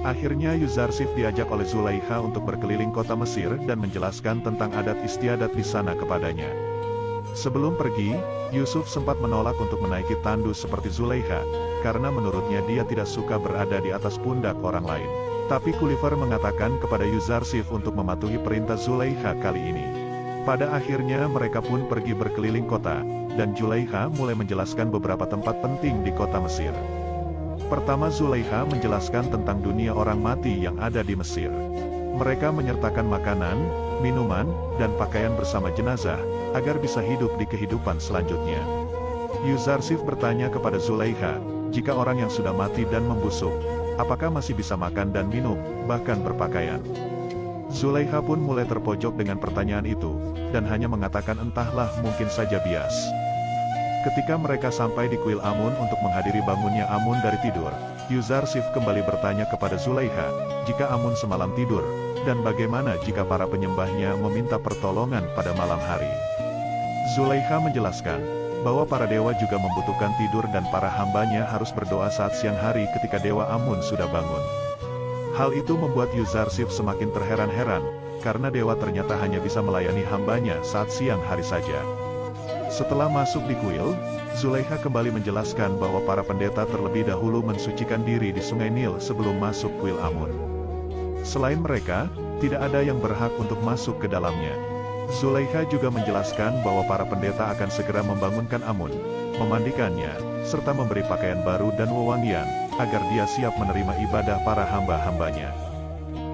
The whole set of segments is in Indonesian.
Akhirnya Yuzarsif diajak oleh Zulaikha untuk berkeliling kota Mesir dan menjelaskan tentang adat istiadat di sana kepadanya. Sebelum pergi, Yusuf sempat menolak untuk menaiki tandus seperti Zulaikha, karena menurutnya dia tidak suka berada di atas pundak orang lain. Tapi Gulliver mengatakan kepada Yuzarsif untuk mematuhi perintah Zulaikha kali ini. Pada akhirnya mereka pun pergi berkeliling kota, dan Zulaikha mulai menjelaskan beberapa tempat penting di kota Mesir. Pertama, Zulaikha menjelaskan tentang dunia orang mati yang ada di Mesir. Mereka menyertakan makanan, minuman, dan pakaian bersama jenazah, agar bisa hidup di kehidupan selanjutnya. Yuzarsif bertanya kepada Zulaikha, jika orang yang sudah mati dan membusuk, apakah masih bisa makan dan minum, bahkan berpakaian? Zulaikha pun mulai terpojok dengan pertanyaan itu, dan hanya mengatakan entahlah, mungkin saja bias. Ketika mereka sampai di kuil Amun untuk menghadiri bangunnya Amun dari tidur, Yuzarsif kembali bertanya kepada Zulaikha, jika Amun semalam tidur, dan bagaimana jika para penyembahnya meminta pertolongan pada malam hari. Zulaikha menjelaskan, bahwa para dewa juga membutuhkan tidur dan para hambanya harus berdoa saat siang hari ketika dewa Amun sudah bangun. Hal itu membuat Yuzarsif semakin terheran-heran, karena dewa ternyata hanya bisa melayani hambanya saat siang hari saja. Setelah masuk di kuil, Zulaikha kembali menjelaskan bahwa para pendeta terlebih dahulu mensucikan diri di Sungai Nil sebelum masuk kuil Amun. Selain mereka, tidak ada yang berhak untuk masuk ke dalamnya. Zulaikha juga menjelaskan bahwa para pendeta akan segera membangunkan Amun, memandikannya, serta memberi pakaian baru dan wewangian, agar dia siap menerima ibadah para hamba-hambanya.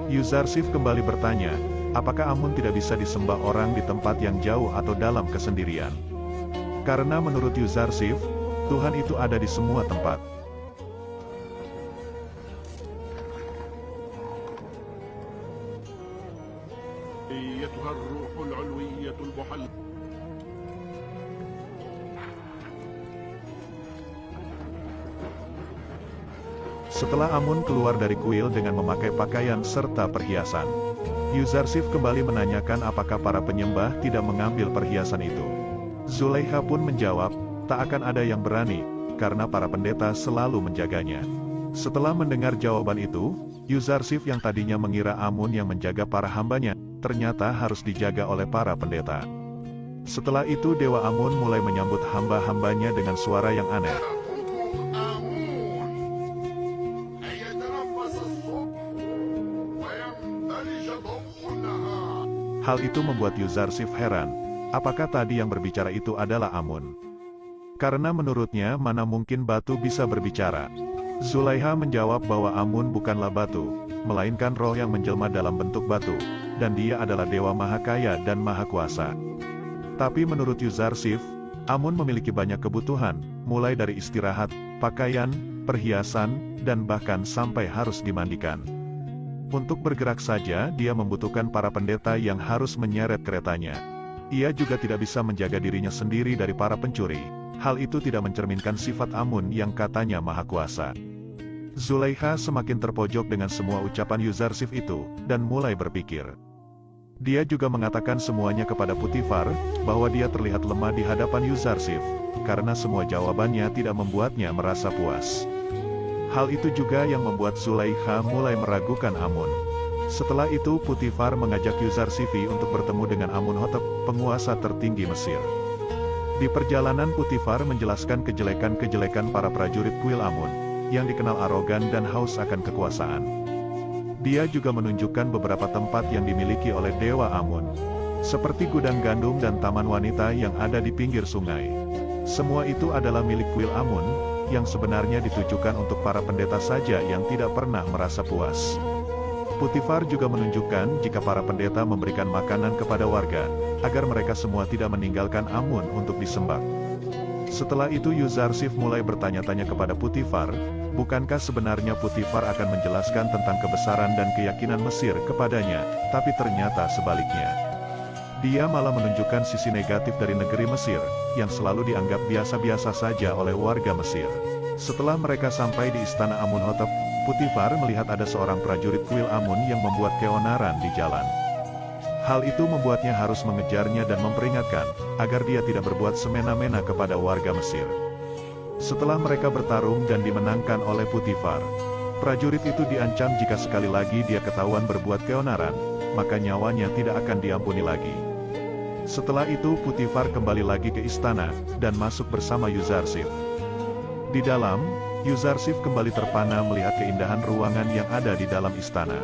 Yuzarsif kembali bertanya, apakah Amun tidak bisa disembah orang di tempat yang jauh atau dalam kesendirian? Karena menurut Yuzarsif, Tuhan itu ada di semua tempat. Setelah Amun keluar dari kuil dengan memakai pakaian serta perhiasan, Yuzarsif kembali menanyakan apakah para penyembah tidak mengambil perhiasan itu. Zulaikha pun menjawab, tak akan ada yang berani, karena para pendeta selalu menjaganya. Setelah mendengar jawaban itu, Yuzarsif yang tadinya mengira Amun yang menjaga para hambanya, ternyata harus dijaga oleh para pendeta. Setelah itu Dewa Amun mulai menyambut hamba-hambanya dengan suara yang aneh. Hal itu membuat Yuzarsif heran, apakah tadi yang berbicara itu adalah Amun? Karena menurutnya mana mungkin batu bisa berbicara. Zulaikha menjawab bahwa Amun bukanlah batu, melainkan roh yang menjelma dalam bentuk batu, dan dia adalah Dewa Maha Kaya dan Maha Kuasa. Tapi menurut Yuzarsif, Amun memiliki banyak kebutuhan, mulai dari istirahat, pakaian, perhiasan, dan bahkan sampai harus dimandikan. Untuk bergerak saja dia membutuhkan para pendeta yang harus menyeret keretanya. Ia juga tidak bisa menjaga dirinya sendiri dari para pencuri. Hal itu tidak mencerminkan sifat Amun yang katanya maha kuasa. Zulaikha semakin terpojok dengan semua ucapan Yuzarsif itu, dan mulai berpikir. Dia juga mengatakan semuanya kepada Putifar, bahwa dia terlihat lemah di hadapan Yuzarsif, karena semua jawabannya tidak membuatnya merasa puas. Hal itu juga yang membuat Zulaikha mulai meragukan Amun. Setelah itu Putifar mengajak Yuzarsifi untuk bertemu dengan Amunhotep, penguasa tertinggi Mesir. Di perjalanan Putifar menjelaskan kejelekan-kejelekan para prajurit kuil Amun, yang dikenal arogan dan haus akan kekuasaan. Dia juga menunjukkan beberapa tempat yang dimiliki oleh Dewa Amun, seperti gudang gandum dan taman wanita yang ada di pinggir sungai. Semua itu adalah milik kuil Amun, yang sebenarnya ditujukan untuk para pendeta saja yang tidak pernah merasa puas. Putifar juga menunjukkan jika para pendeta memberikan makanan kepada warga, agar mereka semua tidak meninggalkan Amun untuk disembah. Setelah itu Yuzarsif mulai bertanya-tanya kepada Putifar, bukankah sebenarnya Putifar akan menjelaskan tentang kebesaran dan keyakinan Mesir kepadanya, tapi ternyata sebaliknya. Dia malah menunjukkan sisi negatif dari negeri Mesir, yang selalu dianggap biasa-biasa saja oleh warga Mesir. Setelah mereka sampai di istana Amunhotep, Putifar melihat ada seorang prajurit kuil Amun yang membuat keonaran di jalan. Hal itu membuatnya harus mengejarnya dan memperingatkan, agar dia tidak berbuat semena-mena kepada warga Mesir. Setelah mereka bertarung dan dimenangkan oleh Putifar, Prajurit itu diancam jika sekali lagi dia ketahuan berbuat keonaran, maka nyawanya tidak akan diampuni lagi. Setelah itu Potifar kembali lagi ke istana, dan masuk bersama Yuzarsif. Di dalam, Yuzarsif kembali terpana melihat keindahan ruangan yang ada di dalam istana.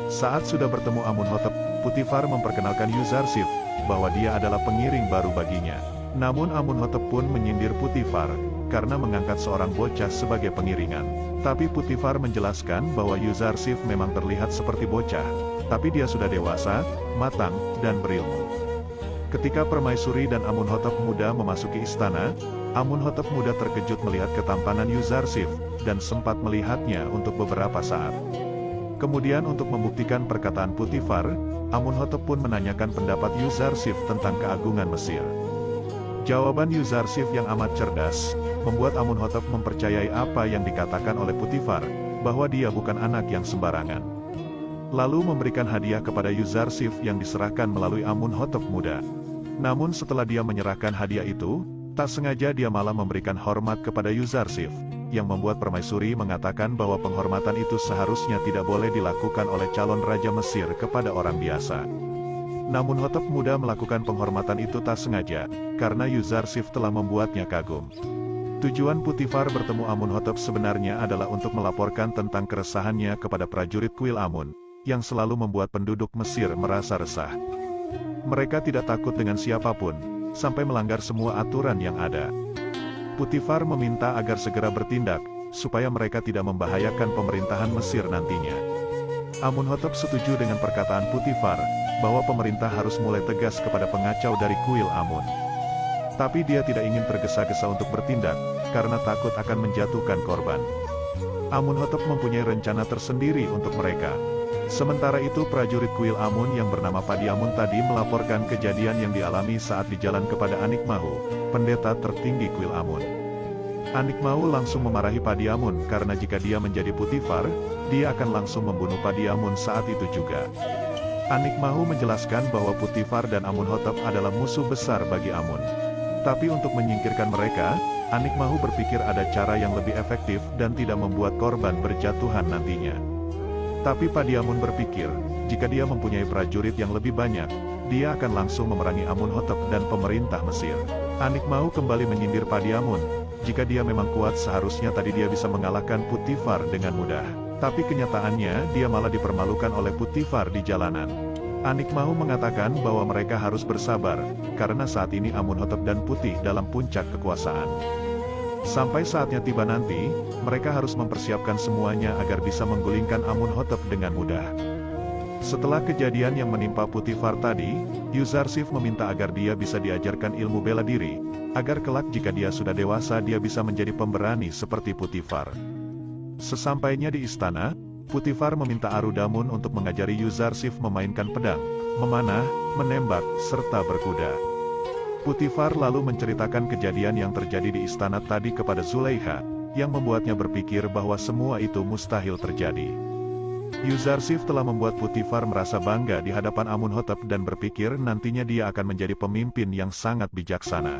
Saat sudah bertemu Amunhotep, Potifar memperkenalkan Yuzarsif, bahwa dia adalah pengiring baru baginya. Namun Amunhotep pun menyindir Potifar, karena mengangkat seorang bocah sebagai pengiringan. Tapi Potifar menjelaskan bahwa Yuzarsif memang terlihat seperti bocah, tapi dia sudah dewasa, matang, dan berilmu. Ketika Permaisuri dan Amunhotep muda memasuki istana, Amunhotep muda terkejut melihat ketampanan Yuzarsif, dan sempat melihatnya untuk beberapa saat. Kemudian untuk membuktikan perkataan Potifar, Amunhotep pun menanyakan pendapat Yuzarsif tentang keagungan Mesir. Jawaban Yuzarsif yang amat cerdas, membuat Amunhotep mempercayai apa yang dikatakan oleh Potifar, bahwa dia bukan anak yang sembarangan. Lalu memberikan hadiah kepada Yuzarsif yang diserahkan melalui Amunhotep muda. Namun setelah dia menyerahkan hadiah itu, tak sengaja dia malah memberikan hormat kepada Yuzarsif, yang membuat Permaisuri mengatakan bahwa penghormatan itu seharusnya tidak boleh dilakukan oleh calon Raja Mesir kepada orang biasa. Namun Hotep muda melakukan penghormatan itu tak sengaja, karena Yuzarsif telah membuatnya kagum. Tujuan Potifar bertemu Amunhotep sebenarnya adalah untuk melaporkan tentang keresahannya kepada prajurit kuil Amun, yang selalu membuat penduduk Mesir merasa resah. Mereka tidak takut dengan siapapun, sampai melanggar semua aturan yang ada. Potifar meminta agar segera bertindak, supaya mereka tidak membahayakan pemerintahan Mesir nantinya. Amunhotep setuju dengan perkataan Potifar, bahwa pemerintah harus mulai tegas kepada pengacau dari kuil Amun. Tapi dia tidak ingin tergesa-gesa untuk bertindak, karena takut akan menjatuhkan korban. Amunhotep mempunyai rencana tersendiri untuk mereka. Sementara itu prajurit kuil Amun yang bernama Padiamun tadi melaporkan kejadian yang dialami saat di jalan kepada Anikmahu, pendeta tertinggi kuil Amun. Anikmahu langsung memarahi Padiamun karena jika dia menjadi Potifar, dia akan langsung membunuh Padiamun saat itu juga. Anikmahu menjelaskan bahwa Potifar dan Amunhotep adalah musuh besar bagi Amun. Tapi untuk menyingkirkan mereka, Anikmahu berpikir ada cara yang lebih efektif dan tidak membuat korban berjatuhan nantinya. Tapi Padiamun berpikir, jika dia mempunyai prajurit yang lebih banyak, dia akan langsung memerangi Amunhotep dan pemerintah Mesir. Anikmahu kembali menyindir Padiamun, jika dia memang kuat seharusnya tadi dia bisa mengalahkan Potifar dengan mudah. Tapi kenyataannya dia malah dipermalukan oleh Potifar di jalanan. Anikmahu mengatakan bahwa mereka harus bersabar, karena saat ini Amunhotep dan Putih dalam puncak kekuasaan. Sampai saatnya tiba nanti, mereka harus mempersiapkan semuanya agar bisa menggulingkan Amunhotep dengan mudah. Setelah kejadian yang menimpa Potifar tadi, Yuzarsif meminta agar dia bisa diajarkan ilmu bela diri, agar kelak jika dia sudah dewasa dia bisa menjadi pemberani seperti Potifar. Sesampainya di istana, Potifar meminta Arudamun untuk mengajari Yuzarsif memainkan pedang, memanah, menembak, serta berkuda. Potifar lalu menceritakan kejadian yang terjadi di istana tadi kepada Zulaiha, yang membuatnya berpikir bahwa semua itu mustahil terjadi. Yuzarsif telah membuat Potifar merasa bangga di hadapan Amunhotep dan berpikir nantinya dia akan menjadi pemimpin yang sangat bijaksana.